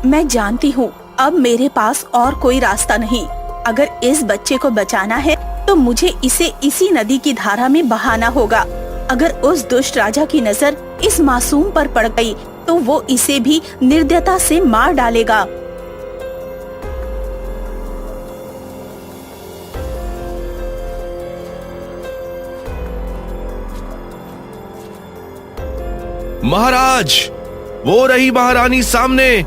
मैं जानती हूँ अब मेरे पास और कोई रास्ता नहीं। अगर इस बच्चे को बचाना है तो मुझे इसे इसी नदी की धारा में बहाना होगा। अगर उस दुष्ट राजा की नजर इस मासूम पर पड़ गई तो वो इसे भी निर्दयता से मार डालेगा। महाराज, वो रही महारानी सामने।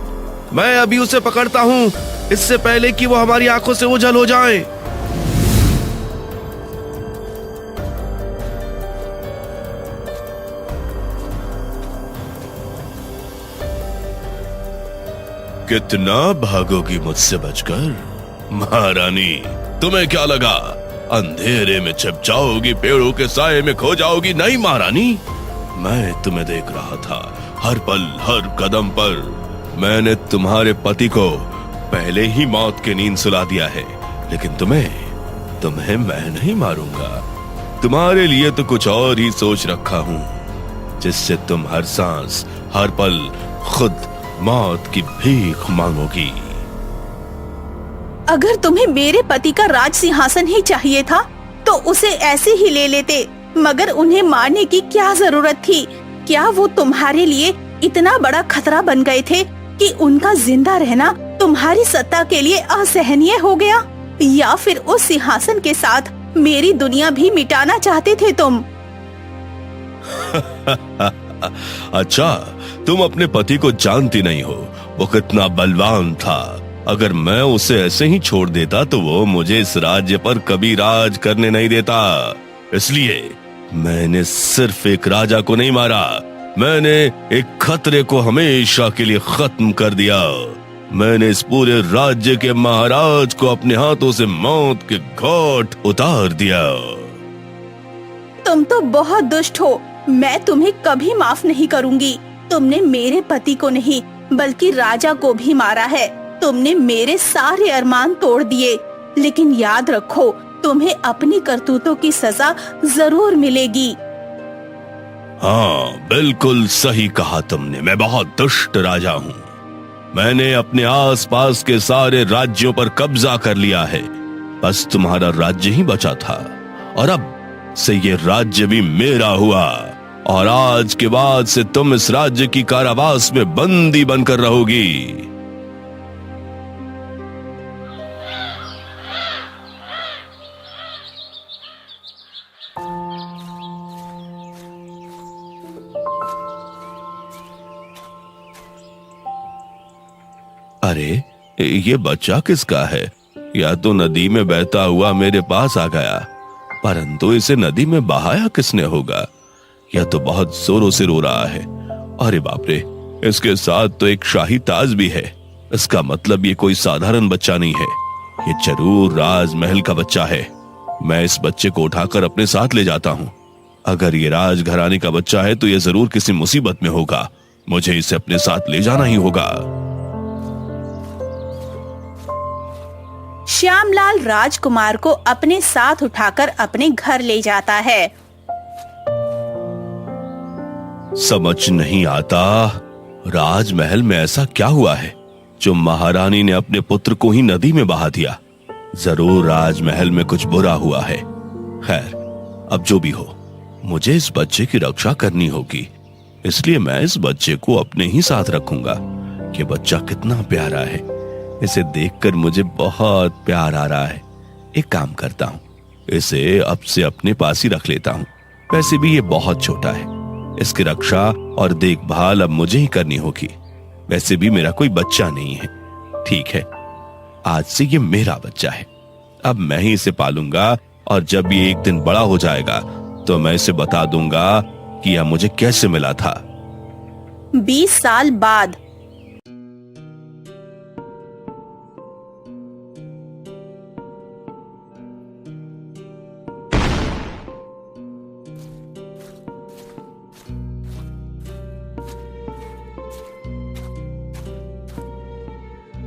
मैं अभी उसे पकड़ता हूँ, इससे पहले कि वो हमारी आंखों से ओझल हो जाए। कितना भागोगी मुझसे बचकर? महारानी, तुम्हें क्या लगा अंधेरे में छिप जाओगी, पेड़ों के साए में खो जाओगी? नहीं महारानी, मैं तुम्हें देख रहा था हर पल हर कदम पर। मैंने तुम्हारे पति को पहले ही मौत की नींद सुला दिया है, लेकिन तुम्हें मैं नहीं मारूंगा। तुम्हारे लिए तो कुछ और ही सोच रखा हूं, जिससे तुम हर सांस हर पल खुद मौत की भीख मांगोगी। अगर तुम्हें मेरे पति का राज सिंहासन ही चाहिए था तो उसे ऐसे ही ले लेते, मगर उन्हें मारने की क्या जरूरत थी? क्या वो तुम्हारे लिए इतना बड़ा खतरा बन गए थे कि उनका जिंदा रहना तुम्हारी सत्ता के लिए असहनीय हो गया? या फिर उस सिंहासन के साथ मेरी दुनिया भी मिटाना चाहते थे तुम? अच्छा, तुम अपने पति को जानती नहीं हो, वो कितना बलवान था। अगर मैं उसे ऐसे ही छोड़ देता तो वो मुझे इस राज्य पर कभी राज करने नहीं देता। इसलिए मैंने सिर्फ एक राजा को नहीं मारा, मैंने एक खतरे को हमेशा के लिए खत्म कर दिया। मैंने इस पूरे राज्य के महाराज को अपने हाथों से मौत के घाट उतार दिया। तुम तो बहुत दुष्ट हो, मैं तुम्हें कभी माफ नहीं करूंगी। तुमने मेरे पति को नहीं बल्कि राजा को भी मारा है। तुमने मेरे सारे अरमान तोड़ दिए, लेकिन याद रखो तुम्हें अपनी करतूतों की सजा जरूर मिलेगी। हाँ, बिल्कुल सही कहा तुमने। मैं बहुत दुष्ट राजा हूँ। मैंने अपने आसपास के सारे राज्यों पर कब्जा कर लिया है, बस तुम्हारा राज्य ही बचा था, और अब से ये राज्य भी मेरा हुआ। और आज के बाद से तुम इस राज्य की कारावास में बंदी बनकर रहोगी। अरे, ये बच्चा किसका है? या तो नदी में बहता हुआ मेरे पास आ गया, परंतु इसे नदी में बहाया किसने होगा? यह तो बहुत जोरों से रो रहा है। अरे बाप रे, इसके साथ तो एक शाही ताज भी है। इसका मतलब ये कोई साधारण बच्चा नहीं है, ये जरूर राजमहल का बच्चा है। मैं इस बच्चे को उठाकर अपने साथ ले जाता हूँ। अगर ये राजघराने का बच्चा है तो ये जरूर किसी मुसीबत में होगा। मुझे इसे अपने साथ ले जाना ही होगा। श्यामलाल राजकुमार को अपने साथ उठाकर अपने घर ले जाता है। समझ नहीं आता, राजमहल में ऐसा क्या हुआ है जो महारानी ने अपने पुत्र को ही नदी में बहा दिया? जरूर राजमहल में कुछ बुरा हुआ है। खैर, अब जो भी हो, मुझे इस बच्चे की रक्षा करनी होगी, इसलिए मैं इस बच्चे को अपने ही साथ रखूंगा। ये बच्चा कितना प्यारा है, इसे देखकर मुझे बहुत प्यार आ रहा है। एक काम करता हूँ, इसे अब से अपने पास ही रख लेता हूँ। वैसे भी ये बहुत छोटा है, इसकी रक्षा और देखभाल अब मुझे ही करनी होगी। वैसे भी मेरा कोई बच्चा नहीं है। ठीक है, आज से ये मेरा बच्चा है। अब मैं ही इसे पालूंगा, और जब ये एक दिन बड़ा हो जाएगा तो मैं इसे बता दूंगा कि यह मुझे कैसे मिला था। 20 साल बाद।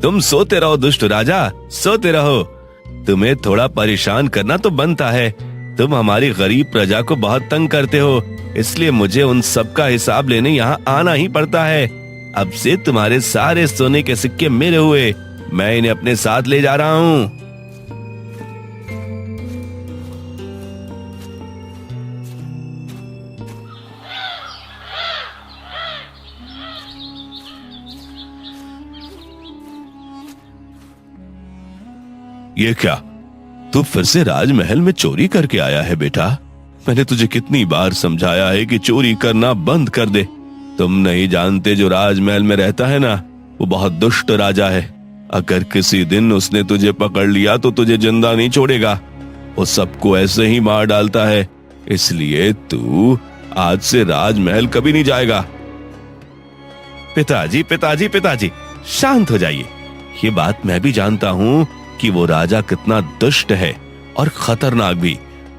तुम सोते रहो दुष्ट राजा, सोते रहो। तुम्हें थोड़ा परेशान करना तो बनता है। तुम हमारी गरीब प्रजा को बहुत तंग करते हो, इसलिए मुझे उन सब का हिसाब लेने यहाँ आना ही पड़ता है। अब से तुम्हारे सारे सोने के सिक्के मेरे हुए। मैं इन्हें अपने साथ ले जा रहा हूं। ये क्या, तू फिर से राजमहल में चोरी करके आया है बेटा? मैंने तुझे कितनी बार समझाया है कि चोरी करना बंद कर दे। तुम नहीं जानते, जो राजमहल में रहता है ना, वो बहुत दुष्ट राजा है। अगर किसी दिन उसने तुझे पकड़ लिया तो तुझे जिंदा नहीं छोड़ेगा। वो सबको ऐसे ही मार डालता है। इसलिए तू आज से राजमहल कभी नहीं जाएगा। पिताजी पिताजी पिताजी, शांत हो जाइए। ये बात मैं भी जानता हूँ कि वो राजा कितना दुष्ट है और खतरनाक भी,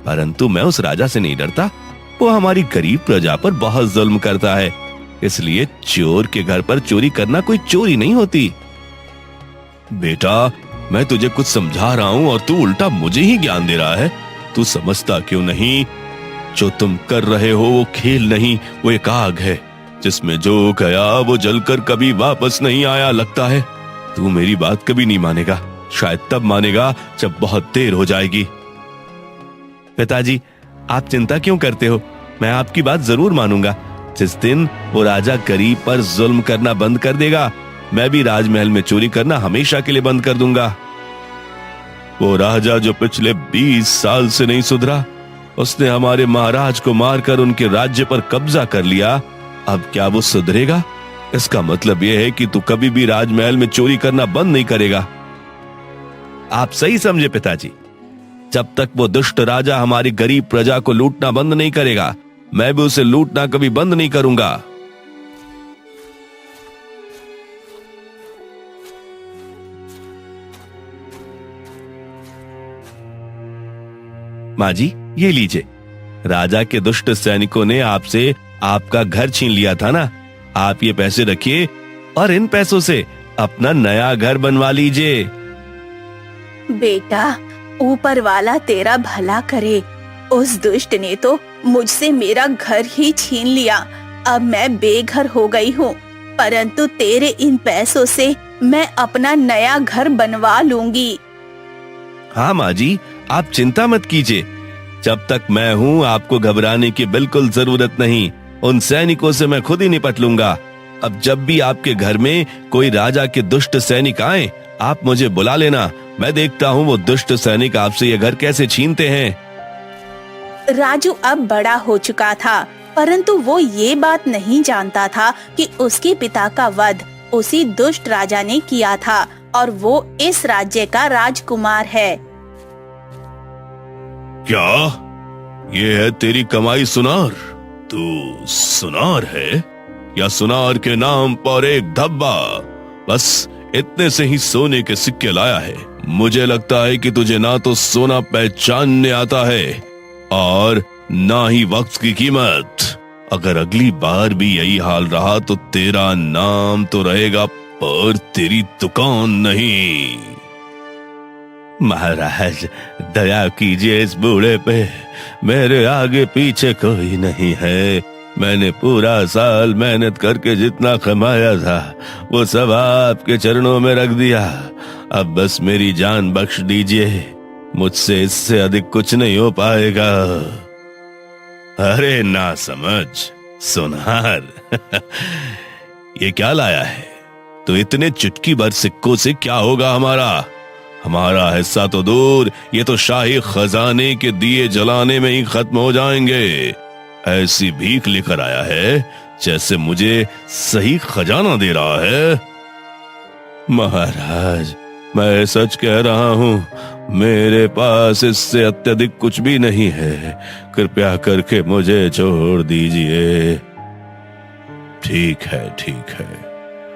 परंतु मैं उस राजा से नहीं डरता। वो हमारी गरीब प्रजा पर बहुत जुल्म करता है। इसलिए चोर के घर पर चोरी करना कोई चोरी नहीं होती। बेटा, मैं तुझे कुछ समझा रहा हूं और तू उल्टा मुझे ही ज्ञान दे रहा है। तू समझता क्यों नहीं? जो तुम कर रहे हो वो खेल नहीं, वो एक आग है जिसमें जो गया वो जलकर कभी वापस नहीं आया। लगता है तू मेरी बात कभी नहीं मानेगा। शायद तब मानेगा जब बहुत देर हो जाएगी। पिताजी, आप चिंता क्यों करते हो? मैं आपकी बात जरूर मानूंगा। जिस दिन वो राजा गरीब पर जुल्म करना बंद कर देगा, मैं भी राजमहल में चोरी करना हमेशा के लिए बंद कर दूंगा। वो राजा जो पिछले 20 साल से नहीं सुधरा, उसने हमारे महाराज को मारकर उनके राज्य पर कब्जा कर लिया। अब क्या वो सुधरेगा? इसका मतलब यह है कि तू कभी भी राजमहल में चोरी करना बंद नहीं करेगा। आप सही समझे पिताजी। जब तक वो दुष्ट राजा हमारी गरीब प्रजा को लूटना बंद नहीं करेगा, मैं भी उसे लूटना कभी बंद नहीं करूंगा। माँ जी, ये लीजिए। राजा के दुष्ट सैनिकों ने आपसे आपका घर छीन लिया था ना। आप ये पैसे रखिए और इन पैसों से अपना नया घर बनवा लीजिए। बेटा, ऊपर वाला तेरा भला करे। उस दुष्ट ने तो मुझसे मेरा घर ही छीन लिया। अब मैं बेघर हो गई हूँ, परंतु तेरे इन पैसों से मैं अपना नया घर बनवा लूंगी। हाँ माँ जी, आप चिंता मत कीजिए। जब तक मैं हूँ आपको घबराने की बिल्कुल जरूरत नहीं। उन सैनिकों से मैं खुद ही निपट लूंगा। अब जब भी आपके घर में कोई राजा के दुष्ट सैनिक आए, आप मुझे बुला लेना। मैं देखता हूँ वो दुष्ट सैनिक आपसे ये घर कैसे छीनते हैं। राजू अब बड़ा हो चुका था, परंतु वो ये बात नहीं जानता था कि उसके पिता का वध उसी दुष्ट राजा ने किया था और वो इस राज्य का राजकुमार है। क्या ये है तेरी कमाई सुनार? तू सुनार है या सुनार के नाम पर एक धब्बा? बस इतने से ही सोने के सिक्के लाया है। मुझे लगता है कि तुझे ना तो सोना पहचानने आता है और ना ही वक्त की कीमत। अगर अगली बार भी यही हाल रहा तो तेरा नाम तो रहेगा पर तेरी दुकान नहीं। महाराज, दया कीजिए इस बूढ़े पे। मेरे आगे पीछे कोई नहीं है। मैंने पूरा साल मेहनत करके जितना कमाया था वो सब आपके चरणों में रख दिया। अब बस मेरी जान बख्श दीजिए। मुझसे इससे अधिक कुछ नहीं हो पाएगा। अरे ना समझ सुनार, ये क्या लाया है? तो इतने चुटकी भर सिक्कों से क्या होगा हमारा? हमारा हिस्सा तो दूर, ये तो शाही खजाने के दिए जलाने में ही खत्म हो जाएंगे। ऐसी भीख लेकर आया है जैसे मुझे सही खजाना दे रहा है। महाराज, मैं सच कह रहा हूं, मेरे पास इससे अत्यधिक कुछ भी नहीं है। कृपया करके मुझे छोड़ दीजिए। ठीक है, ठीक है,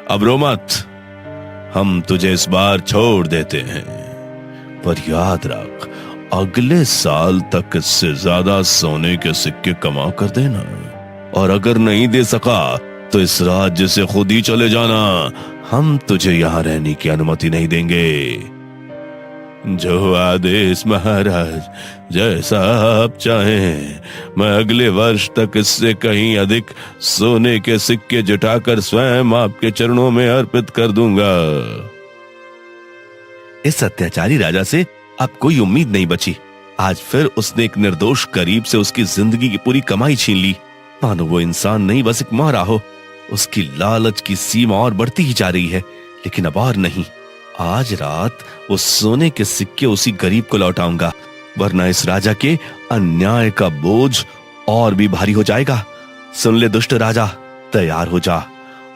अब रो मत। हम तुझे इस बार छोड़ देते हैं, पर याद रख, अगले साल तक इससे ज्यादा सोने के सिक्के कमा कर देना। और अगर नहीं दे सका तो इस राज्य से खुद ही चले जाना। हम तुझे यहाँ रहने की अनुमति नहीं देंगे। जो आदेश महाराज, जैसा आप चाहें। मैं अगले वर्ष तक इससे कहीं अधिक सोने के सिक्के जुटाकर स्वयं आपके चरणों में अर्पित कर दूंगा। इस अत्याचारी राजा से अब कोई उम्मीद नहीं बची। आज फिर उसने एक निर्दोष गरीब से उसकी जिंदगी की पूरी कमाई छीन ली। मानो वो इंसान नहीं, बस एक मारा हो। उसकी लालच की सीमा और बढ़ती ही जा रही है, लेकिन अब और नहीं। आज रात वो सोने के सिक्के उसी गरीब को लौटाऊंगा, वरना इस राजा के अन्याय का बोझ और भी भारी हो जाएगा। सुन ले दुष्ट राजा, तैयार हो जा।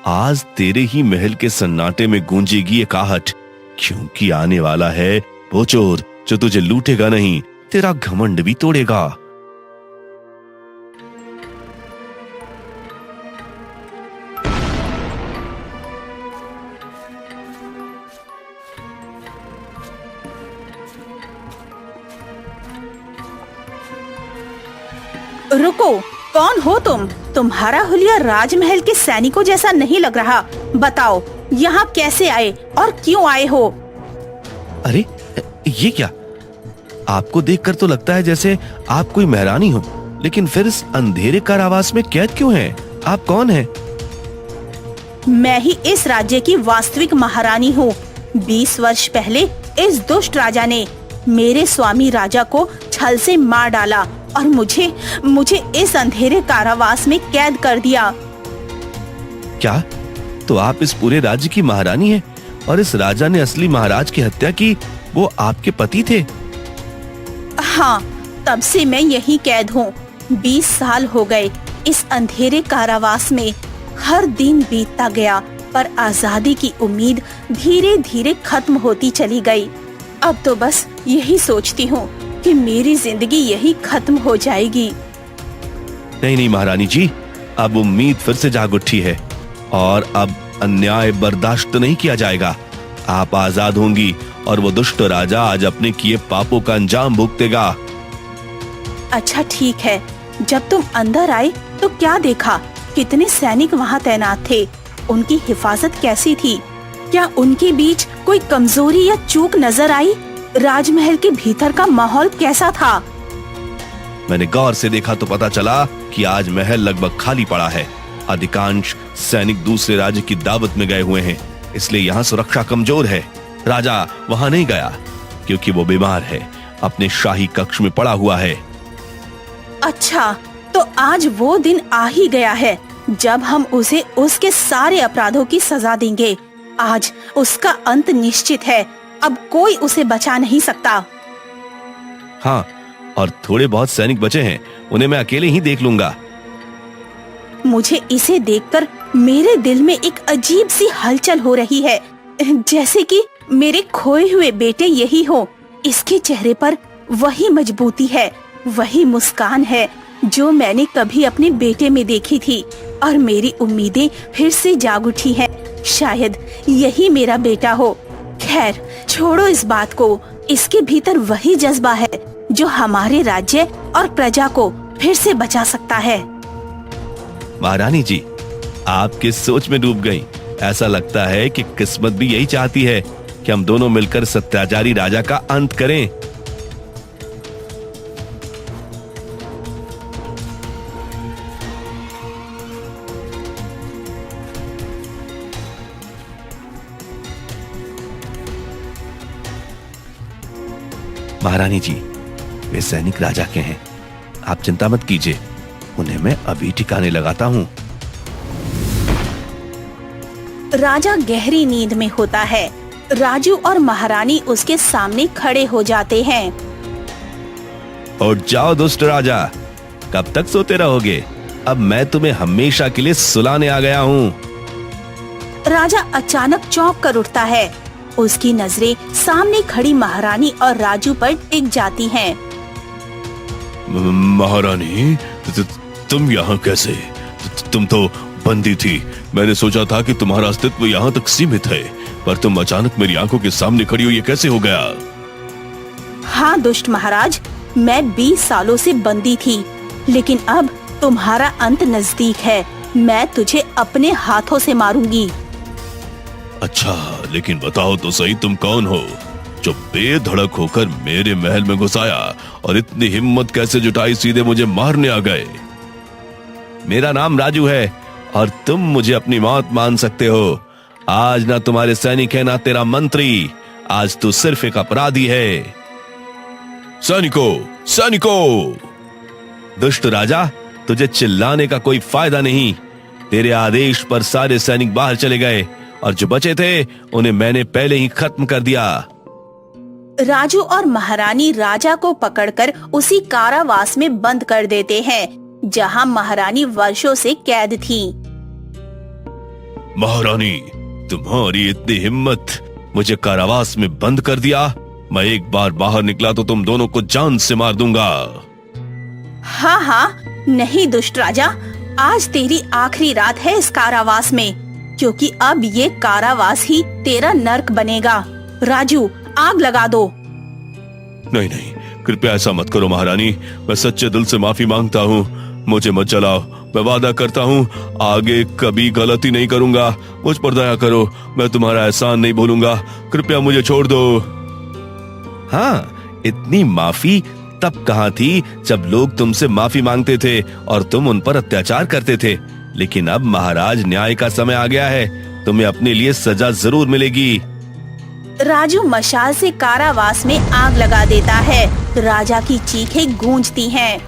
आज तेरे ही महल के सन्नाटे में गूंजेगी एक आहट, क्योंकि आने वाला है वो चोर जो तुझे लूटेगा नहीं, तेरा घमंड भी तोड़ेगा। रुको, कौन हो तुम? तुम्हारा हुलिया राजमहल के सैनिकों जैसा नहीं लग रहा। बताओ, यहाँ कैसे आए और क्यों आए हो? अरे ये क्या? आपको देखकर तो लगता है जैसे आप कोई महारानी हो, लेकिन फिर इस अंधेरे कारावास में कैद क्यों हैं? आप कौन हैं? मैं ही इस राज्य की वास्तविक महारानी हूँ। 20 वर्ष पहले इस दुष्ट राजा ने मेरे स्वामी राजा को छल से मार डाला और मुझे इस अंधेरे कारावास में कैद कर दिया। क्या? तो आप इस पूरे राज्य की महारानी हैं और इस राजा ने असली महाराज की हत्या की, वो आपके पति थे? हाँ, तब से मैं यहीं कैद हूँ। 20 साल हो गए इस अंधेरे कारावास में। हर दिन बीतता गया, पर आजादी की उम्मीद धीरे धीरे खत्म होती चली गई। अब तो बस यही सोचती हूँ कि मेरी जिंदगी यही खत्म हो जाएगी। नहीं नहीं महारानी जी, अब उम्मीद फिर से जाग उठी है और अब अन्याय बर्दाश्त नहीं किया जाएगा। आप आजाद होंगी और वो दुष्ट राजा आज अपने किए पापों का अंजाम भुगतेगा। अच्छा ठीक है, जब तुम अंदर आए तो क्या देखा? कितने सैनिक वहाँ तैनात थे? उनकी हिफाजत कैसी थी? क्या उनके बीच कोई कमजोरी या चूक नजर आई? राजमहल के भीतर का माहौल कैसा था? मैंने गौर से देखा तो पता चला कि आज महल लगभग खाली पड़ा है। अधिकांश सैनिक दूसरे राज्य की दावत में गए हुए हैं, इसलिए यहाँ सुरक्षा कमजोर है। राजा वहाँ नहीं गया क्योंकि वो बीमार है, अपने शाही कक्ष में पड़ा हुआ है। अच्छा, तो आज वो दिन आ ही गया है जब हम उसे उसके सारे अपराधों की सजा देंगे। आज उसका अंत निश्चित है। अब कोई उसे बचा नहीं सकता। हाँ, और थोड़े बहुत सैनिक बचे हैं, उन्हें मैं अकेले ही देख लूंगा। मुझे इसे देखकर मेरे दिल में एक अजीब सी हलचल हो रही है, जैसे कि मेरे खोए हुए बेटे यही हो। इसके चेहरे पर वही मजबूती है, वही मुस्कान है जो मैंने कभी अपने बेटे में देखी थी, और मेरी उम्मीदें फिर से जाग उठी हैं। शायद यही मेरा बेटा हो। खैर, छोड़ो इस बात को। इसके भीतर वही जज्बा है जो हमारे राज्य और प्रजा को फिर से बचा सकता है। महारानी जी, आपके सोच में डूब गई। ऐसा लगता है कि किस्मत भी यही चाहती है कि हम दोनों मिलकर सत्याचारी राजा का अंत करें। महारानी जी, वे सैनिक राजा के हैं, आप चिंता मत कीजिए, उन्हें मैं अभी ठिकाने लगाता हूँ। राजा गहरी नींद में होता है। राजू और महारानी उसके सामने खड़े हो जाते हैं। उठ जाओ दुष्ट राजा, कब तक सोते रहोगे? अब मैं तुम्हें हमेशा के लिए सुलाने आ गया हूँ। राजा अचानक चौंक कर उठता है। उसकी नजरें सामने खड़ी महारानी और राजू पर टिक जाती हैं। महारानी, तुम यहाँ कैसे? तुम तो बंदी थी। मैंने सोचा था कि तुम्हारा अस्तित्व यहाँ तक सीमित है, पर तुम अचानक मेरी आंखों के सामने खड़ी हो, ये कैसे हो गया? हाँ दुष्ट महाराज, मैं 20 सालों से बंदी थी, लेकिन अब तुम्हारा अंत नजदीक है। मैं तुझे अपने हाथों से मारूंगी। अच्छा, लेकिन बताओ तो सही, तुम कौन हो? जो बेधड़क होकर मेरे महल में घुस आया और इतनी हिम्मत कैसे जुटाई सीधे मुझे मारने आ गए। मेरा नाम राजू है और तुम मुझे अपनी मौत मान सकते हो। आज ना तुम्हारे सैनिक है ना तेरा मंत्री, आज तू सिर्फ एक अपराधी है। सैनिकों, सैनिकों! दुष्ट राजा, तुझे चिल्लाने का कोई फायदा नहीं। तेरे आदेश पर सारे सैनिक बाहर चले गए और जो बचे थे उन्हें मैंने पहले ही खत्म कर दिया। राजू और महारानी राजा को पकड़कर उसी कारावास में बंद कर देते हैं जहां महारानी वर्षों से कैद थी। महारानी, तुम्हारी इतनी हिम्मत, मुझे कारावास में बंद कर दिया। मैं एक बार बाहर निकला तो तुम दोनों को जान से मार दूंगा। हाँ हाँ, नहीं दुष्ट राजा, आज तेरी आखिरी रात है इस कारावास में, क्योंकि अब ये कारावास ही तेरा नर्क बनेगा। राजू, आग लगा दो। नहीं नहीं, कृपया ऐसा मत करो महारानी, मैं सच्चे दिल से माफी मांगता हूँ। मुझे मत जलाओ, मैं वादा करता हूँ आगे कभी गलती नहीं करूंगा। मुझ पर दया करो, मैं तुम्हारा एहसान नहीं भूलूंगा। कृपया मुझे छोड़ दो। हाँ, इतनी माफी तब कहाँ थी जब लोग तुमसे माफी मांगते थे और तुम उन पर अत्याचार करते थे। लेकिन अब महाराज, न्याय का समय आ गया है, तुम्हें अपने लिए सजा जरूर मिलेगी। राजू मशाल से कारावास में आग लगा देता है। राजा की चीखें गूंजती हैं।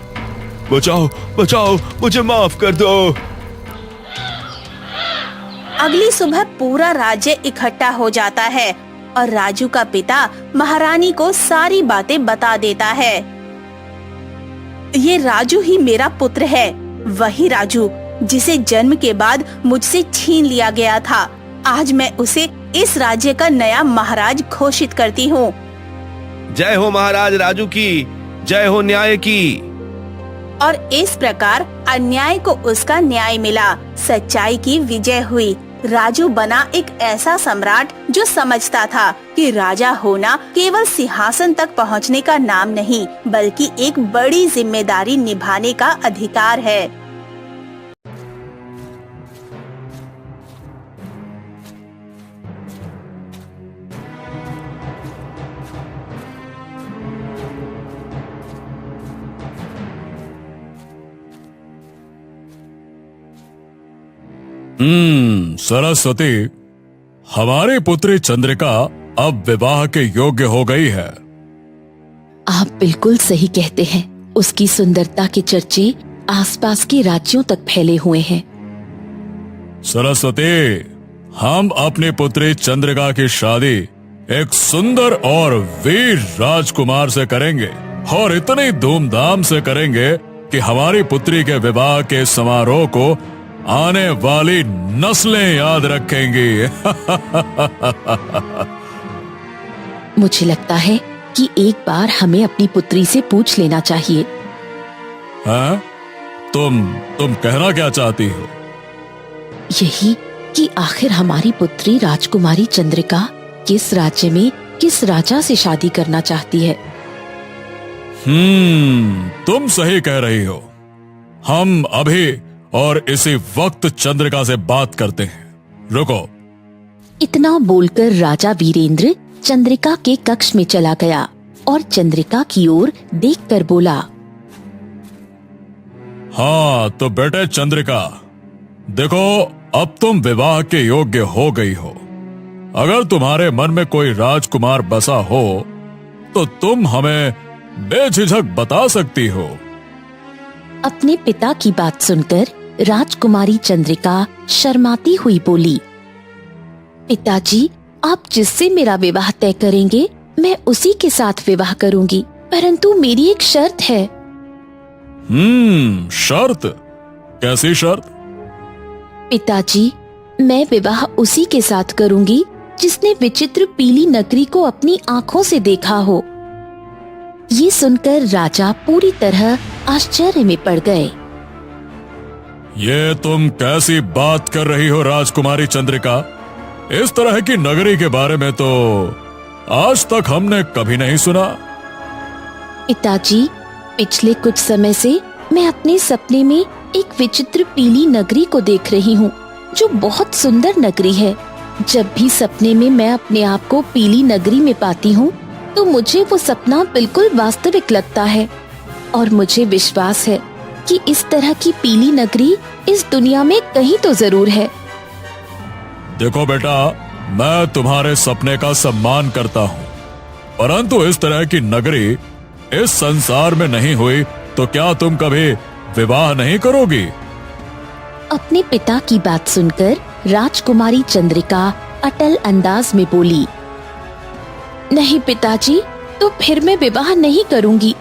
बचाओ, बचाओ, मुझे माफ कर दो। अगली सुबह पूरा राज्य इकट्ठा हो जाता है और राजू का पिता महारानी को सारी बातें बता देता है। ये राजू ही मेरा पुत्र है, वही राजू जिसे जन्म के बाद मुझसे छीन लिया गया था। आज मैं उसे इस राज्य का नया महाराज घोषित करती हूँ। जय हो महाराज राजू की, जय हो न्याय की। और इस प्रकार अन्याय को उसका न्याय मिला, सच्चाई की विजय हुई। राजू बना एक ऐसा सम्राट जो समझता था कि राजा होना केवल सिंहासन तक पहुंचने का नाम नहीं, बल्कि एक बड़ी जिम्मेदारी निभाने का अधिकार है। सरस्वती, हमारी पुत्री चंद्रिका अब विवाह के योग्य हो गई है। आप बिल्कुल सही कहते हैं। उसकी सुंदरता के चर्चे आसपास के राज्यों तक फैले हुए हैं। सरस्वती, हम अपनी पुत्री चंद्रिका की शादी एक सुंदर और वीर राजकुमार से करेंगे, और इतनी धूमधाम से करेंगे कि हमारी पुत्री के विवाह के समारोह को आने वाली नस्लें याद रखेंगी। मुझे लगता है कि एक बार हमें अपनी पुत्री से पूछ लेना चाहिए। हाँ? तुम कहना क्या चाहती हो? यही कि आखिर हमारी पुत्री राजकुमारी चंद्रिका किस राज्य में किस राजा से शादी करना चाहती है। तुम सही कह रही हो। हम अभी और इसी वक्त चंद्रिका से बात करते हैं। रुको। इतना बोलकर राजा वीरेंद्र चंद्रिका के कक्ष में चला गया और चंद्रिका की ओर देखकर बोला, हाँ तो बेटे चंद्रिका, देखो अब तुम विवाह के योग्य हो गई हो। अगर तुम्हारे मन में कोई राजकुमार बसा हो तो तुम हमें बेझिझक बता सकती हो। अपने पिता की बात सुनकर राजकुमारी चंद्रिका शर्माती हुई बोली, पिताजी, आप जिससे मेरा विवाह तय करेंगे मैं उसी के साथ विवाह करूंगी, परंतु मेरी एक शर्त है। शर्त? कैसी शर्त? पिताजी, मैं विवाह उसी के साथ करूंगी जिसने विचित्र पीली नगरी को अपनी आंखों से देखा हो। ये सुनकर राजा पूरी तरह आश्चर्य में पड़ गए। ये तुम कैसी बात कर रही हो राजकुमारी चंद्रिका? इस तरह की नगरी के बारे में तो आज तक हमने कभी नहीं सुना। पिताजी, पिछले कुछ समय से मैं अपने सपने में एक विचित्र पीली नगरी को देख रही हूँ, जो बहुत सुंदर नगरी है। जब भी सपने में मैं अपने आप को पीली नगरी में पाती हूँ तो मुझे वो सपना बिल्कुल वास्तविक लगता है और मुझे विश्वास है कि इस तरह की पीली नगरी इस दुनिया में कहीं तो जरूर है। देखो बेटा, मैं तुम्हारे सपने का सम्मान करता हूँ, परंतु इस तरह की नगरी इस संसार में नहीं हुई तो क्या तुम कभी विवाह नहीं करोगी? अपने पिता की बात सुनकर राजकुमारी चंद्रिका अटल अंदाज में बोली, नहीं पिताजी, तो फिर मैं विवाह नहीं करूंगी।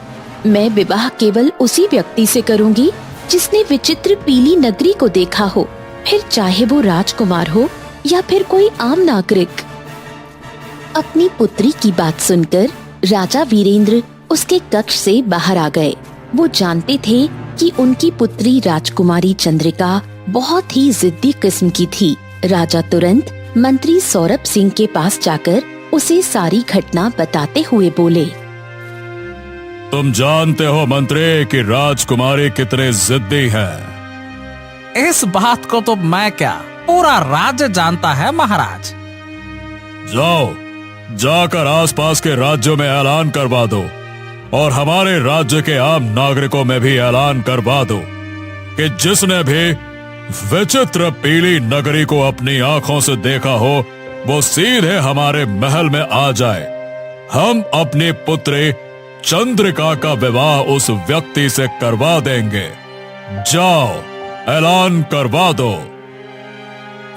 मैं विवाह केवल उसी व्यक्ति से करूंगी जिसने विचित्र पीली नगरी को देखा हो, फिर चाहे वो राजकुमार हो या फिर कोई आम नागरिक। अपनी पुत्री की बात सुनकर राजा वीरेंद्र उसके कक्ष से बाहर आ गए। वो जानते थे कि उनकी पुत्री राजकुमारी चंद्रिका बहुत ही जिद्दी किस्म की थी। राजा तुरंत मंत्री सौरभ सिंह के पास जाकर उसे सारी घटना बताते हुए बोले, तुम जानते हो मंत्री कि राजकुमारी कितने जिद्दी है। इस बात को तो मैं क्या, पूरा राज्य जानता है महाराज। जाओ, जाकर आसपास के राज्यों में ऐलान करवा दो और हमारे राज्य के आम नागरिकों में भी ऐलान करवा दो कि जिसने भी विचित्र पीली नगरी को अपनी आंखों से देखा हो वो सीधे हमारे महल में आ जाए। हम अपनी पुत्री चंद्रिका का विवाह उस व्यक्ति से करवा देंगे। जाओ, ऐलान करवा दो।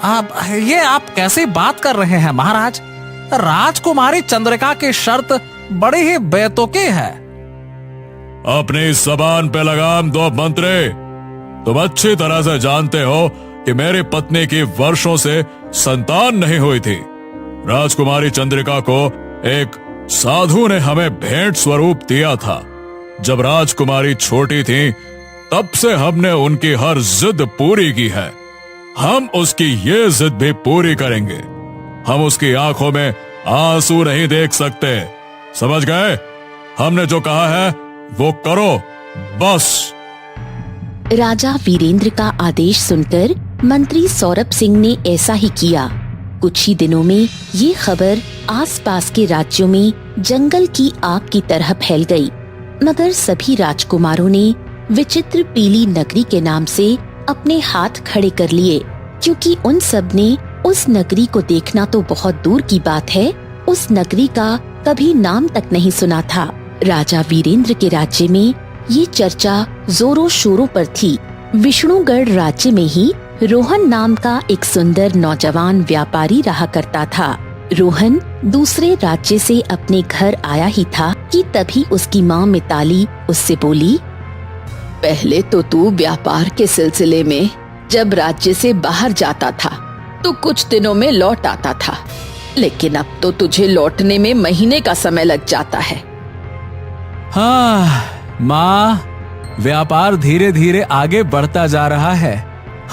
अब ये आप कैसी बात कर रहे हैं महाराज? राजकुमारी चंद्रिका की शर्त बड़ी ही बेतुकी है। अपनी जबान पे लगाम दो मंत्री। तुम अच्छी तरह से जानते हो कि मेरी पत्नी की वर्षों से संतान नहीं हुई थी। राजकुमारी चंद्रिका को एक साधु ने हमें भेंट स्वरूप दिया था। जब राजकुमारी छोटी थी तब से हमने उनकी हर जिद पूरी की है। हम उसकी ये जिद भी पूरी करेंगे। हम उसकी आंखों में आंसू नहीं देख सकते, समझ गए? हमने जो कहा है वो करो, बस। राजा वीरेंद्र का आदेश सुनकर मंत्री सौरभ सिंह ने ऐसा ही किया। कुछ ही दिनों में ये खबर आसपास के राज्यों में जंगल की आग की तरह फैल गई। मगर सभी राजकुमारों ने विचित्र पीली नगरी के नाम से अपने हाथ खड़े कर लिए, क्योंकि उन सब ने उस नगरी को देखना तो बहुत दूर की बात है, उस नगरी का कभी नाम तक नहीं सुना था। राजा वीरेंद्र के राज्य में ये चर्चा जोरों शोरों पर थी। विष्णुगढ़ राज्य में ही रोहन नाम का एक सुंदर नौजवान व्यापारी रहा करता था। रोहन दूसरे राज्य से अपने घर आया ही था कि तभी उसकी माँ मिताली उससे बोली, पहले तो तू व्यापार के सिलसिले में जब राज्य से बाहर जाता था तो कुछ दिनों में लौट आता था, लेकिन अब तो तुझे लौटने में महीने का समय लग जाता है। हाँ माँ, व्यापार धीरे धीरे आगे बढ़ता जा रहा है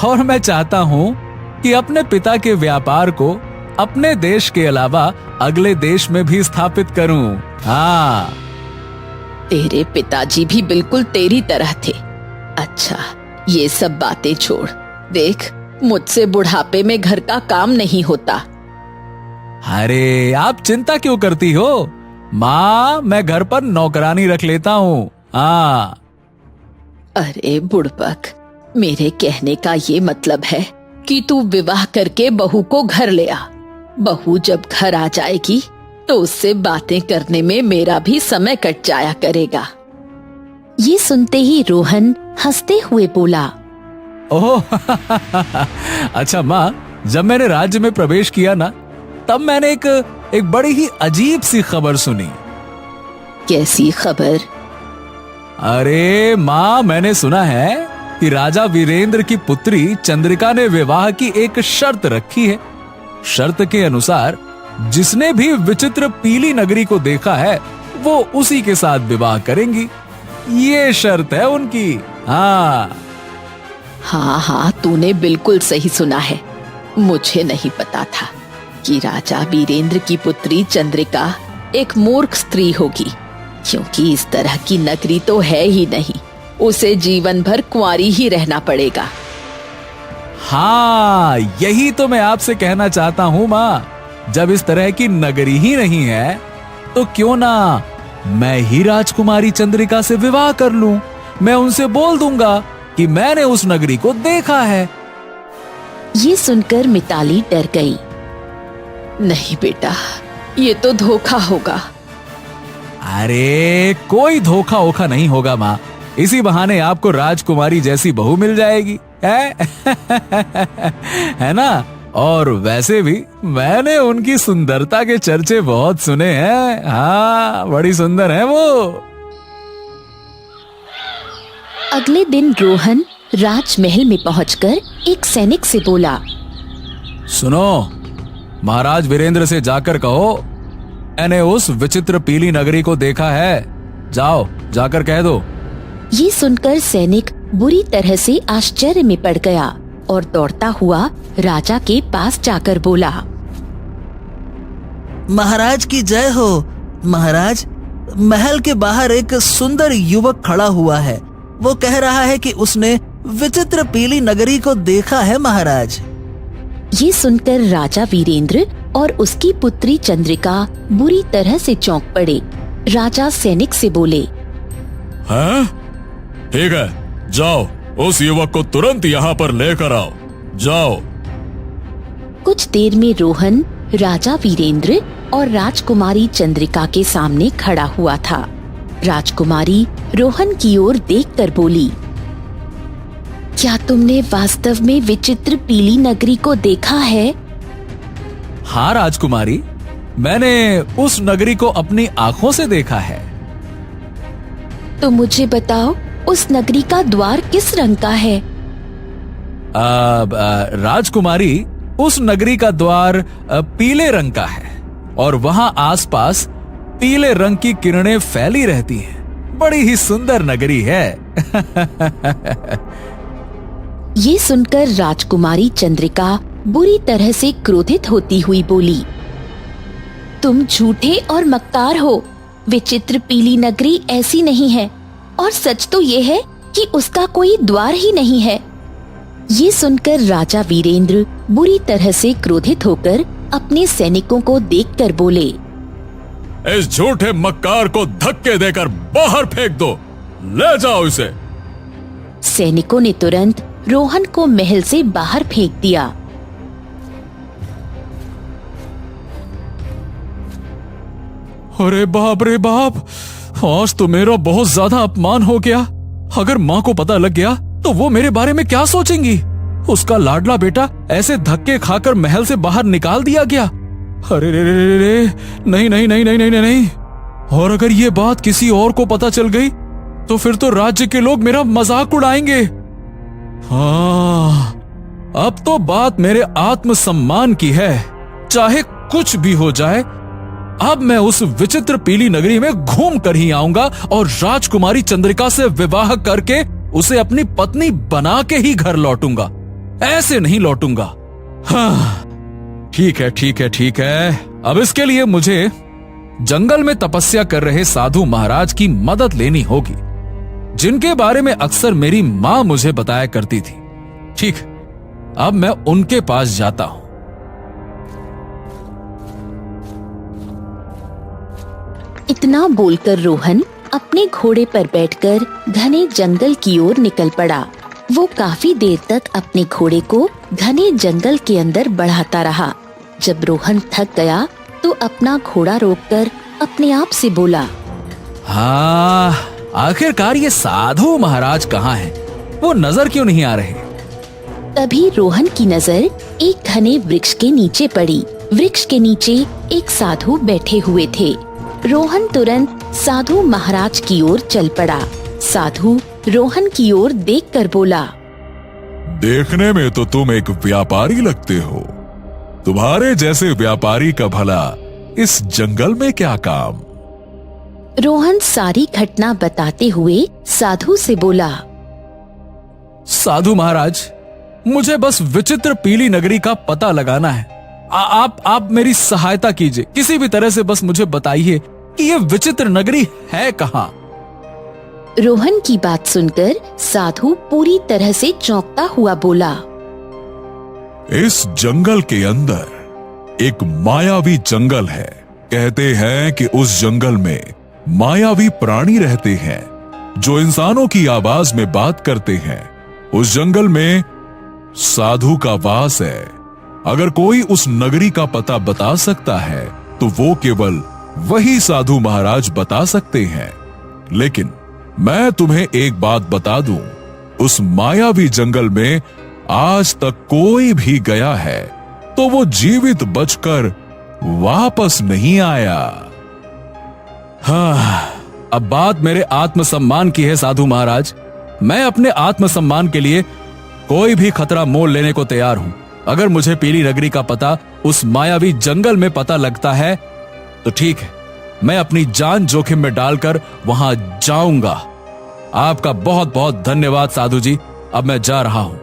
और मैं चाहता हूँ कि अपने पिता के व्यापार को अपने देश के अलावा अगले देश में भी स्थापित करूँ। हाँ, तेरे पिताजी भी बिल्कुल तेरी तरह थे। अच्छा, ये सब बातें छोड़, देख मुझसे बुढ़ापे में घर का काम नहीं होता। अरे आप चिंता क्यों करती हो माँ, मैं घर पर नौकरानी रख लेता हूँ। हाँ। अरे बुड़बक, मेरे कहने का ये मतलब है कि तू विवाह करके बहू को घर ले आ। बहू जब घर आ जाएगी तो उससे बातें करने में मेरा भी समय कट जाया करेगा। ये सुनते ही रोहन हंसते हुए बोला, ओह अच्छा माँ, जब मैंने राज्य में प्रवेश किया ना, तब मैंने एक बड़ी ही अजीब सी खबर सुनी। कैसी खबर? अरे माँ, मैंने सुना है कि राजा वीरेंद्र की पुत्री चंद्रिका ने विवाह की एक शर्त रखी है। शर्त के अनुसार जिसने भी विचित्र पीली नगरी को देखा है वो उसी के साथ विवाह करेंगी। ये शर्त है उनकी। हाँ हाँ, तूने बिल्कुल सही सुना है। मुझे नहीं पता था कि राजा वीरेंद्र की पुत्री चंद्रिका एक मूर्ख स्त्री होगी, क्योंकि इस तरह की नगरी तो है ही नहीं। उसे जीवन भर कुंवारी ही रहना पड़ेगा। हाँ, यही तो मैं आपसे कहना चाहता हूँ माँ। जब इस तरह की नगरी ही नहीं है तो क्यों ना मैं ही राजकुमारी चंद्रिका से विवाह कर लूं। मैं उनसे बोल दूंगा कि मैंने उस नगरी को देखा है। ये सुनकर मिताली डर गई। नहीं बेटा, ये तो धोखा होगा। अरे कोई धोखा ओखा नहीं होगा माँ, इसी बहाने आपको राजकुमारी जैसी बहू मिल जाएगी है? है ना? और वैसे भी मैंने उनकी सुंदरता के चर्चे बहुत सुने हैं। हाँ, बड़ी सुंदर है वो। अगले दिन रोहन राजमहल में पहुंचकर एक सैनिक से बोला, सुनो, महाराज वीरेंद्र से जाकर कहो मैंने उस विचित्र पीली नगरी को देखा है। जाओ, जाकर कह दो। ये सुनकर सैनिक बुरी तरह से आश्चर्य में पड़ गया और दौड़ता हुआ राजा के पास जाकर बोला, महाराज की जय हो। महाराज, महल के बाहर एक सुंदर युवक खड़ा हुआ है। वो कह रहा है कि उसने विचित्र पीली नगरी को देखा है महाराज। ये सुनकर राजा वीरेंद्र और उसकी पुत्री चंद्रिका बुरी तरह से चौंक पड़े। राजा सैनिक से बोले, हैं? ठीक है, जाओ उस युवक को तुरंत यहाँ पर लेकर आओ। जाओ। कुछ देर में रोहन राजा वीरेंद्र और राजकुमारी चंद्रिका के सामने खड़ा हुआ था। राजकुमारी रोहन की ओर देखकर बोली, क्या तुमने वास्तव में विचित्र पीली नगरी को देखा है? हाँ राजकुमारी, मैंने उस नगरी को अपनी आंखों से देखा है। तो मुझे बताओ, उस नगरी का द्वार किस रंग का है? राजकुमारी, उस नगरी का द्वार पीले रंग का है और वहां आसपास पीले रंग की किरणें फैली रहती हैं। बड़ी ही सुंदर नगरी है। ये सुनकर राजकुमारी चंद्रिका बुरी तरह से क्रोधित होती हुई बोली, तुम झूठे और मक्कार हो। विचित्र पीली नगरी ऐसी नहीं है और सच तो ये है कि उसका कोई द्वार ही नहीं है। ये सुनकर राजा वीरेंद्र बुरी तरह से क्रोधित होकर अपने सैनिकों को देखकर बोले, इस झूठे मक्कार को धक्के देकर बाहर फेंक दो। ले जाओ इसे। सैनिकों ने तुरंत रोहन को महल से बाहर फेंक दिया। अरे बाप रे बाप, आज तो मेरा बहुत ज्यादा अपमान हो गया। अगर माँ को पता लग गया तो वो मेरे बारे में क्या सोचेंगी? उसका लाडला बेटा ऐसे धक्के खाकर महल से बाहर निकाल दिया गया। अरे रे रे रे रे, नहीं नहीं नहीं नहीं नहीं नहीं। और अगर ये बात किसी और को पता चल गई तो फिर तो राज्य के लोग मेरा मजाक उड़ाएंगे। हाँ, अब तो बात मेरे आत्मसम्मान की है। चाहे कुछ भी हो जाए, अब मैं उस विचित्र पीली नगरी में घूम कर ही आऊंगा और राजकुमारी चंद्रिका से विवाह करके उसे अपनी पत्नी बना के ही घर लौटूंगा। ऐसे नहीं लौटूंगा। हाँ, ठीक है ठीक है ठीक है। अब इसके लिए मुझे जंगल में तपस्या कर रहे साधु महाराज की मदद लेनी होगी, जिनके बारे में अक्सर मेरी मां मुझे बताया करती थी। ठीक, अब मैं उनके पास जाता हूं। इतना बोलकर रोहन अपने घोड़े पर बैठकर घने जंगल की ओर निकल पड़ा। वो काफी देर तक अपने घोड़े को घने जंगल के अंदर बढ़ाता रहा। जब रोहन थक गया तो अपना घोड़ा रोककर अपने आप से बोला, हाँ, आखिरकार ये साधु महाराज कहाँ हैं? वो नजर क्यों नहीं आ रहे? तभी रोहन की नजर एक घने वृक्ष के नीचे पड़ी। वृक्ष के नीचे एक साधु बैठे हुए थे। रोहन तुरंत साधु महाराज की ओर चल पड़ा। साधु रोहन की ओर देखकर बोला, देखने में तो तुम एक व्यापारी लगते हो। तुम्हारे जैसे व्यापारी का भला इस जंगल में क्या काम? रोहन सारी घटना बताते हुए साधु से बोला, साधु महाराज, मुझे बस विचित्र पीली नगरी का पता लगाना है। आप मेरी सहायता कीजिए। किसी भी तरह से बस मुझे बताइए कि ये विचित्र नगरी है कहाँ। रोहन की बात सुनकर साधु पूरी तरह से चौंकता हुआ बोला, इस जंगल के अंदर एक मायावी जंगल है कहते हैं कि उस जंगल में मायावी प्राणी रहते हैं जो इंसानों की आवाज में बात करते हैं। उस जंगल में साधु का वास है। अगर कोई उस नगरी का पता बता सकता है तो वो केवल वही साधु महाराज बता सकते हैं। लेकिन मैं तुम्हें एक बात बता दूं, उस मायावी जंगल में आज तक कोई भी गया है तो वो जीवित बचकर वापस नहीं आया। हाँ, अब बात मेरे आत्मसम्मान की है साधु महाराज। मैं अपने आत्मसम्मान के लिए कोई भी खतरा मोल लेने को तैयार हूं। अगर मुझे पीली नगरी का पता उस मायावी जंगल में पता लगता है तो ठीक है, मैं अपनी जान जोखिम में डालकर वहां जाऊंगा। आपका बहुत बहुत धन्यवाद साधु जी, अब मैं जा रहा हूं।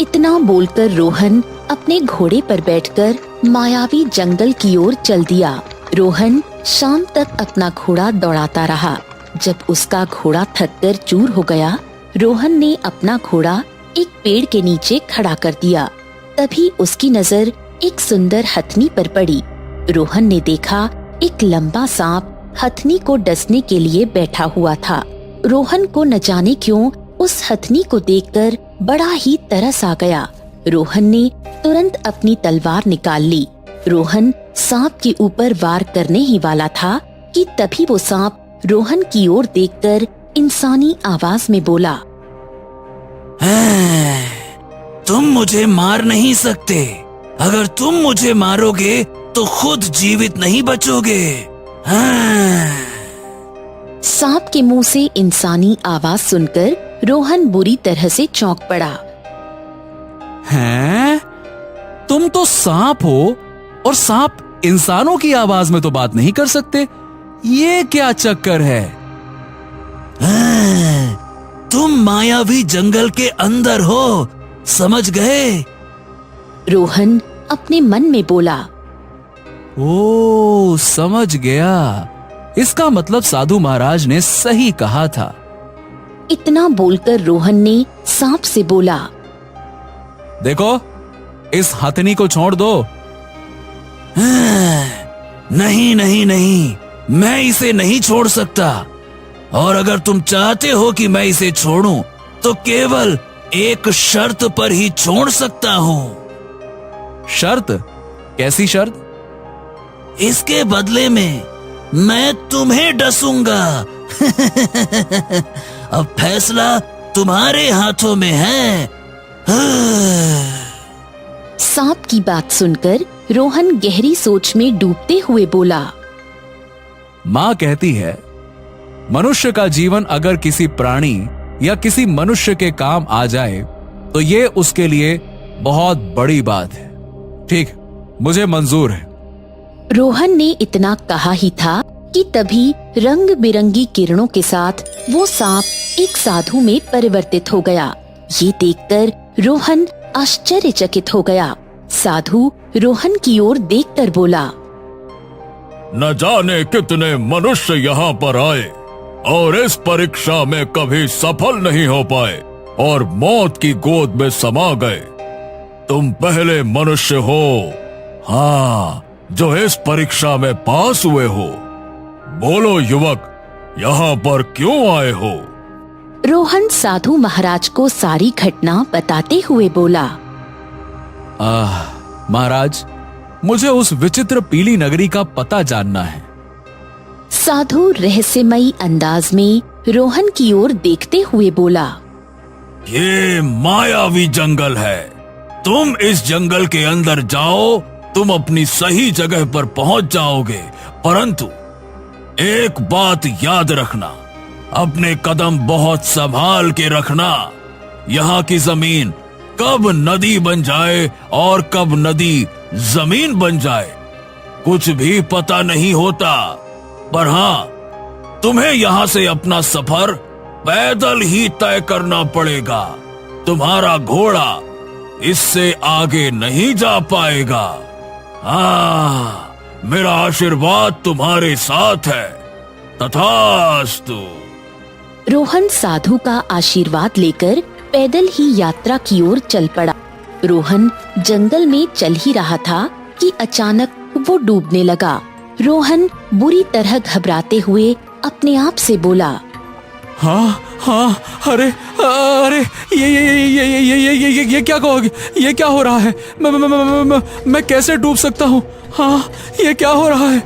इतना बोलकर रोहन अपने घोड़े पर बैठकर मायावी जंगल की ओर चल दिया। रोहन शाम तक अपना घोड़ा दौड़ाता रहा। जब उसका घोड़ा थककर चूर हो गया, रोहन ने अपना घोड़ा एक पेड़ के नीचे खड़ा कर दिया। तभी उसकी नजर एक सुंदर हथनी पर पड़ी। रोहन ने देखा एक लंबा सांप हथनी को डसने के लिए बैठा हुआ था। रोहन को न जाने क्यों उस हथनी को देखकर बड़ा ही तरस आ गया। रोहन ने तुरंत अपनी तलवार निकाल ली। रोहन सांप के ऊपर वार करने ही वाला था कि तभी वो सांप रोहन की ओर देखकर इंसानी आवाज में बोला, तुम मुझे मार नहीं सकते। अगर तुम मुझे मारोगे तो खुद जीवित नहीं बचोगे। सांप के मुंह से इंसानी आवाज सुनकर रोहन बुरी तरह से चौंक पड़ा। हैं? तुम तो सांप हो और सांप इंसानों की आवाज में तो बात नहीं कर सकते। ये क्या चक्कर है? तुम मायावी जंगल के अंदर हो, समझ गए? रोहन अपने मन में बोला। ओ, समझ गया। इसका मतलब साधु महाराज ने सही कहा था। इतना बोलकर रोहन ने सांप से बोला, देखो, इस हथनी को छोड़ दो। नहीं नहीं नहीं, मैं इसे नहीं छोड़ सकता। और अगर तुम चाहते हो कि मैं इसे छोड़ूं तो केवल एक शर्त पर ही छोड़ सकता हूं। शर्त? कैसी शर्त? इसके बदले में मैं तुम्हें डसूंगा। अब फैसला तुम्हारे हाथों में है। सांप की बात सुनकर रोहन गहरी सोच में डूबते हुए बोला, माँ कहती है, मनुष्य का जीवन अगर किसी प्राणी या किसी मनुष्य के काम आ जाए तो ये उसके लिए बहुत बड़ी बात है। ठीक, मुझे मंजूर है। रोहन ने इतना कहा ही था कि तभी रंग बिरंगी किरणों के साथ वो सांप एक साधु में परिवर्तित हो गया। ये देखकर रोहन आश्चर्यचकित हो गया। साधु रोहन की ओर देखकर बोला, न जाने कितने मनुष्य यहाँ पर आए और इस परीक्षा में कभी सफल नहीं हो पाए और मौत की गोद में समा गए। तुम पहले मनुष्य हो, हाँ, जो इस परीक्षा में पास हुए हो। बोलो युवक, यहाँ पर क्यों आए हो? रोहन साधु महाराज को सारी घटना बताते हुए बोला, महाराज, मुझे उस विचित्र पीली नगरी का पता जानना है। साधु रहस्यमयी अंदाज में रोहन की ओर देखते हुए बोला, ये मायावी जंगल है। तुम इस जंगल के अंदर जाओ, तुम अपनी सही जगह पर पहुंच जाओगे। परंतु एक बात याद रखना, अपने कदम बहुत संभाल के रखना। यहाँ की जमीन कब नदी बन जाए और कब नदी जमीन बन जाए, कुछ भी पता नहीं होता। पर हाँ, तुम्हें यहाँ से अपना सफर पैदल ही तय करना पड़ेगा। तुम्हारा घोड़ा इससे आगे नहीं जा पाएगा। हाँ, मेरा आशीर्वाद तुम्हारे साथ है। तथास्तु। रोहन साधु का आशीर्वाद लेकर पैदल ही यात्रा की ओर चल पड़ा। रोहन जंगल में चल ही रहा था कि अचानक वो डूबने लगा। रोहन बुरी तरह घबराते हुए अपने आप से बोला, हाँ हाँ, अरे अरे ये क्या कहोगे? ये क्या हो रहा है? मैं कैसे डूब सकता हूँ? हाँ, ये क्या हो रहा है?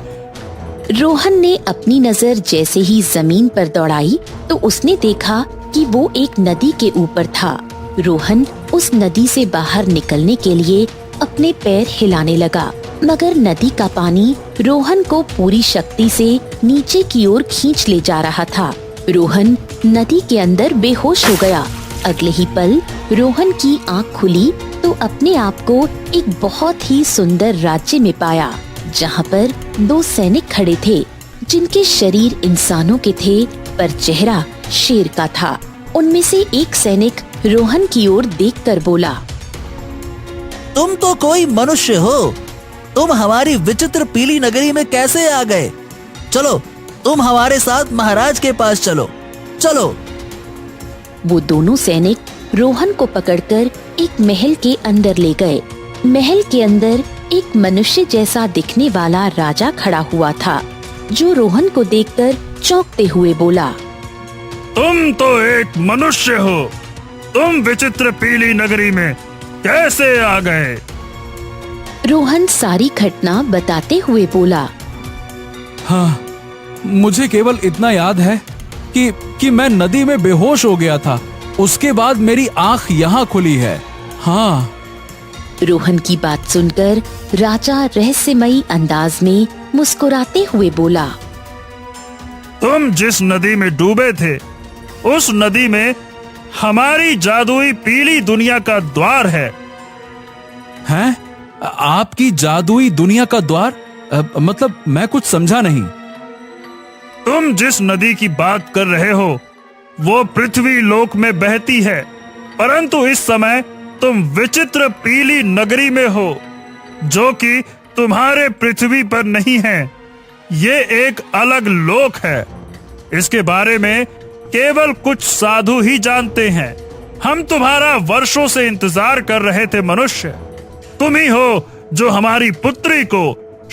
रोहन ने अपनी नजर जैसे ही जमीन पर दौड़ाई तो उसने देखा कि वो एक नदी के ऊपर था। रोहन उस नदी से बाहर निकलने के लिए अपने पैर हिलाने लगा, मगर नदी का पानी रोहन को पूरी शक्ति से नीचे की ओर खींच ले जा रहा था। रोहन नदी के अंदर बेहोश हो गया। अगले ही पल रोहन की आंख खुली तो अपने आप को एक बहुत ही सुंदर राज्य में पाया, जहाँ पर 2 सैनिक खड़े थे, जिनके शरीर इंसानों के थे पर चेहरा शेर का था। उनमें से एक सैनिक रोहन की ओर देखकर बोला, तुम तो कोई मनुष्य हो, तुम हमारी विचित्र पीली नगरी में कैसे आ गए? चलो, तुम हमारे साथ महाराज के पास चलो, चलो। वो दोनों सैनिक रोहन को पकड़कर एक महल के अंदर ले गए। महल के अंदर एक मनुष्य जैसा दिखने वाला राजा खड़ा हुआ था, जो रोहन को देखकर चौंकते हुए बोला, तुम तो एक मनुष्य हो, तुम विचित्र पीली नगरी में कैसे आ गए? रोहन सारी घटना बताते हुए बोला, हाँ, मुझे केवल इतना याद है कि मैं नदी में बेहोश हो गया था। उसके बाद मेरी आंख यहाँ खुली है। हाँ। रोहन की बात सुनकर राजा रहस्यमयी अंदाज में मुस्कुराते हुए बोला, तुम जिस नदी में डूबे थे, उस नदी में हमारी जादुई पीली दुनिया का द्वार है। हैं? आपकी जादुई दुनिया का द्वार? मतलब मैं कुछ समझा नहीं। तुम जिस नदी की बात कर रहे हो वो पृथ्वी लोक में बहती है, परंतु इस समय तुम विचित्र पीली नगरी में हो, जो कि तुम्हारे पृथ्वी पर नहीं है। ये एक अलग लोक है। इसके बारे में केवल कुछ साधु ही जानते हैं। हम तुम्हारा वर्षों से इंतजार कर रहे थे मनुष्य। तुम ही हो जो हमारी पुत्री को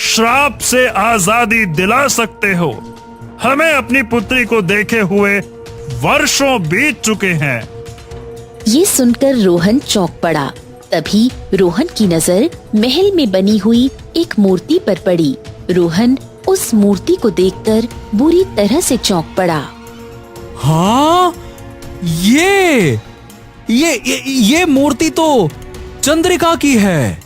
श्राप से आजादी दिला सकते हो। हमें अपनी पुत्री को देखे हुए वर्षों बीत चुके हैं। ये सुनकर रोहन चौंक पड़ा। तभी रोहन की नजर महल में बनी हुई एक मूर्ति पर पड़ी। रोहन उस मूर्ति को देखकर बुरी तरह से चौंक पड़ा। हाँ, ये मूर्ति तो चंद्रिका की है।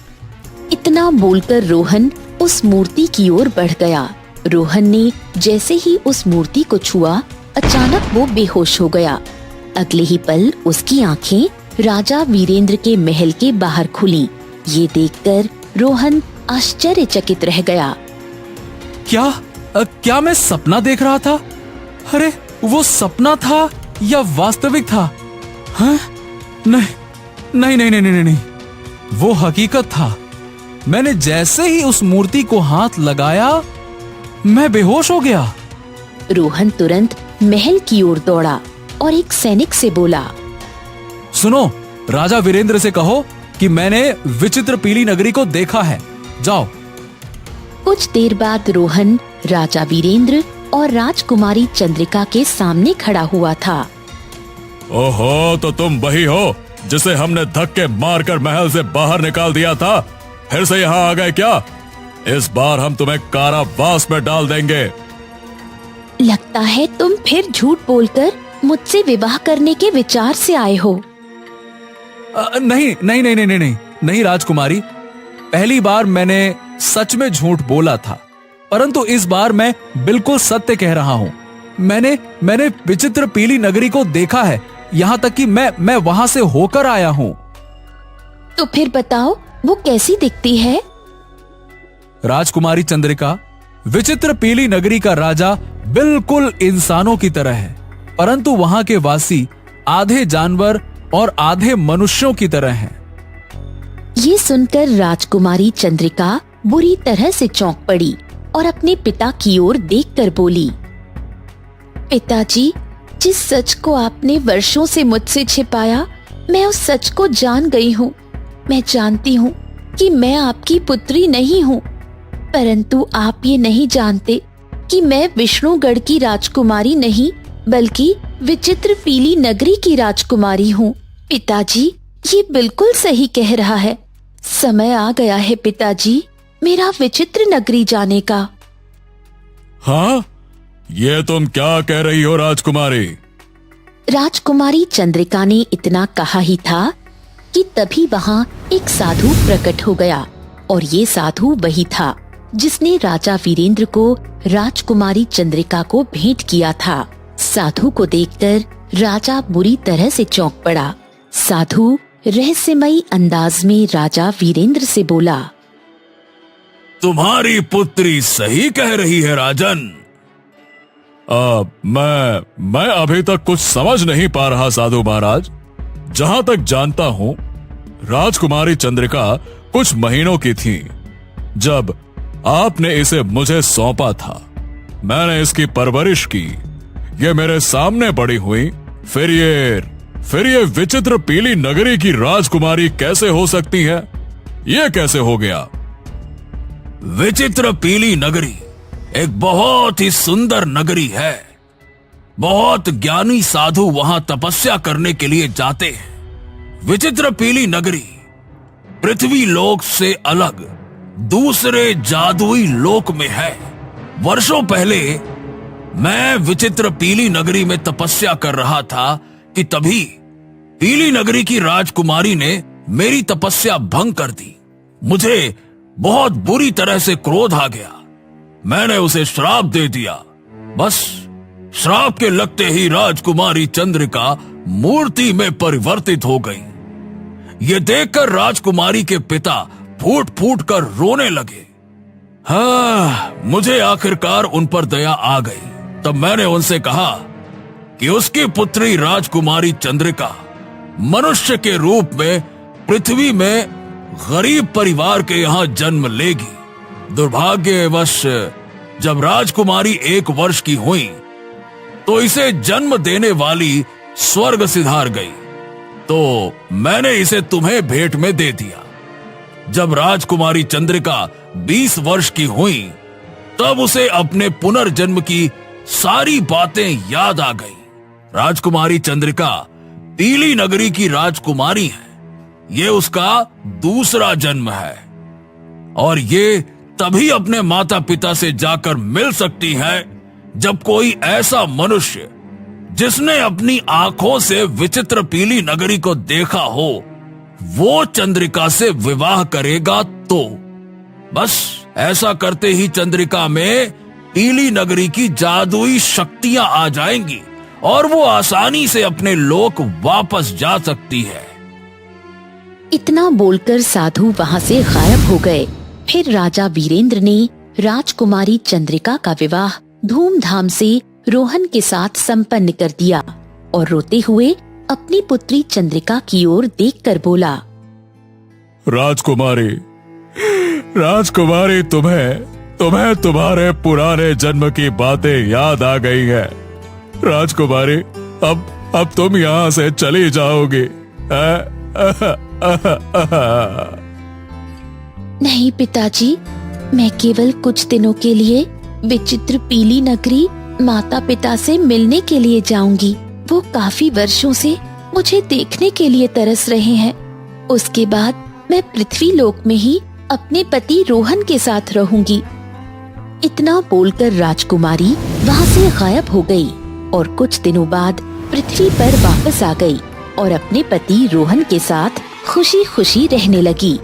इतना बोलकर रोहन उस मूर्ति की ओर बढ़ गया। रोहन ने जैसे ही उस मूर्ति को छुआ, अचानक वो बेहोश हो गया। अगले ही पल उसकी आंखें राजा वीरेंद्र के महल के बाहर खुली। ये देखकर रोहन आश्चर्यचकित रह गया। क्या मैं सपना देख रहा था? अरे, वो सपना था या वास्तविक था? हाँ? नहीं, वो हकीकत था। मैंने जैसे ही उस मूर्ति को हाथ लगाया, मैं बेहोश हो गया। रोहन तुरंत महल की ओर दौड़ा और एक सैनिक से बोला, सुनो, राजा वीरेंद्र से कहो कि मैंने विचित्र पीली नगरी को देखा है। जाओ। कुछ देर बाद रोहन राजा वीरेंद्र और राजकुमारी चंद्रिका के सामने खड़ा हुआ था। ओहो, तो तुम वही हो जिसे हमने धक्के मारकर महल से बाहर निकाल दिया था। फिर से यहाँ आ गए क्या? इस बार हम तुम्हें कारावास में डाल देंगे। लगता है तुम फिर झूठ बोलकर मुझसे विवाह करने के विचार से आए हो। नहीं राजकुमारी, पहली बार मैंने सच में झूठ बोला था, परंतु इस बार मैं बिल्कुल सत्य कह रहा हूँ। मैंने विचित्र पीली नगरी को देखा है, यहाँ तक कि मैं वहाँ से होकर आया हूँ। तो फिर बताओ, वो कैसी दिखती है? राजकुमारी चंद्रिका, विचित्र पीली नगरी का राजा बिल्कुल इंसानों की तरह है, परंतु वहाँ के वासी आधे जानवर और आधे मनुष्यों की तरह हैं। ये सुनकर राजकुमारी चंद्रिका बुरी तरह से चौंक पड़ी और अपने पिता की ओर देखकर बोली, पिताजी, जिस सच को आपने वर्षों से मुझसे छिपाया, मैं उस सच को जान गई हूँ। मैं जानती हूँ कि मैं आपकी पुत्री नहीं हूँ। परंतु आप ये नहीं जानते कि मैं विष्णुगढ़ की राजकुमारी नहीं बल्कि विचित्र पीली नगरी की राजकुमारी हूँ। पिताजी, ये बिल्कुल सही कह रहा है। समय आ गया है पिताजी मेरा विचित्र नगरी जाने का। हाँ, ये तुम क्या कह रही हो राजकुमारी? राजकुमारी चंद्रिका ने इतना कहा ही था कि तभी वहाँ एक साधु प्रकट हो गया, और ये साधु वही था जिसने राजा वीरेंद्र को राजकुमारी चंद्रिका को भेंट किया था। साधु को देखकर राजा बुरी तरह से चौंक पड़ा। साधु रहस्यमयी अंदाज में राजा वीरेंद्र से बोला, तुम्हारी पुत्री सही कह रही है राजन। मैं अभी तक कुछ समझ नहीं पा रहा साधु महाराज। जहां तक जानता हूँ, राजकुमारी चंद्रिका कुछ महीनों की थी जब आपने इसे मुझे सौंपा था। मैंने इसकी परवरिश की, ये मेरे सामने बड़ी हुई। फिर ये विचित्र पीली नगरी की राजकुमारी कैसे हो सकती है? ये कैसे हो गया? विचित्र पीली नगरी एक बहुत ही सुंदर नगरी है। बहुत ज्ञानी साधु वहां तपस्या करने के लिए जाते हैं। विचित्र पीली नगरी पृथ्वी लोक से अलग दूसरे जादुई लोक में है। वर्षों पहले मैं विचित्र पीली नगरी में तपस्या कर रहा था कि तभी पीली नगरी की राजकुमारी ने मेरी तपस्या भंग कर दी। मुझे बहुत बुरी तरह से क्रोध आ गया। मैंने उसे श्राप दे दिया। बस श्राप के लगते ही राजकुमारी चंद्रिका मूर्ति में परिवर्तित हो गई। ये देखकर राजकुमारी के पिता फूट फूट कर रोने लगे। हाँ, मुझे आखिरकार उन पर दया आ गई। तब मैंने उनसे कहा कि उसकी पुत्री राजकुमारी चंद्रिका मनुष्य के रूप में पृथ्वी में गरीब परिवार के यहाँ जन्म लेगी। दुर्भाग्यवश जब राजकुमारी 1 वर्ष की हुई तो इसे जन्म देने वाली स्वर्ग सिधार गई, तो मैंने इसे तुम्हें भेंट में दे दिया। जब राजकुमारी चंद्रिका 20 वर्ष की हुई तब उसे अपने पुनर्जन्म की सारी बातें याद आ गई। राजकुमारी चंद्रिका पीली नगरी की राजकुमारी है। ये उसका दूसरा जन्म है और ये तभी अपने माता पिता से जाकर मिल सकती है जब कोई ऐसा मनुष्य जिसने अपनी आंखों से विचित्र पीली नगरी को देखा हो वो चंद्रिका से विवाह करेगा। तो बस ऐसा करते ही चंद्रिका में पीली नगरी की जादुई शक्तियां आ जाएंगी और वो आसानी से अपने लोक वापस जा सकती है। इतना बोलकर साधु वहाँ से गायब हो गए। फिर राजा वीरेंद्र ने राजकुमारी चंद्रिका का विवाह धूमधाम से रोहन के साथ संपन्न कर दिया और रोते हुए अपनी पुत्री चंद्रिका की ओर देखकर बोला, राजकुमारी तुम्हें तुम्हारे पुराने जन्म की बातें याद आ गई है। राजकुमारी, अब तुम यहाँ से चली जाओगी। नहीं पिताजी, मैं केवल कुछ दिनों के लिए विचित्र पीली नगरी माता पिता से मिलने के लिए जाऊंगी। वो काफी वर्षों से मुझे देखने के लिए तरस रहे हैं। उसके बाद मैं पृथ्वी लोक में ही अपने पति रोहन के साथ रहूंगी। इतना बोलकर राजकुमारी वहाँ से गायब हो गई और कुछ दिनों बाद पृथ्वी पर वापस आ गई और अपने पति रोहन के साथ खुशी खुशी रहने लगी।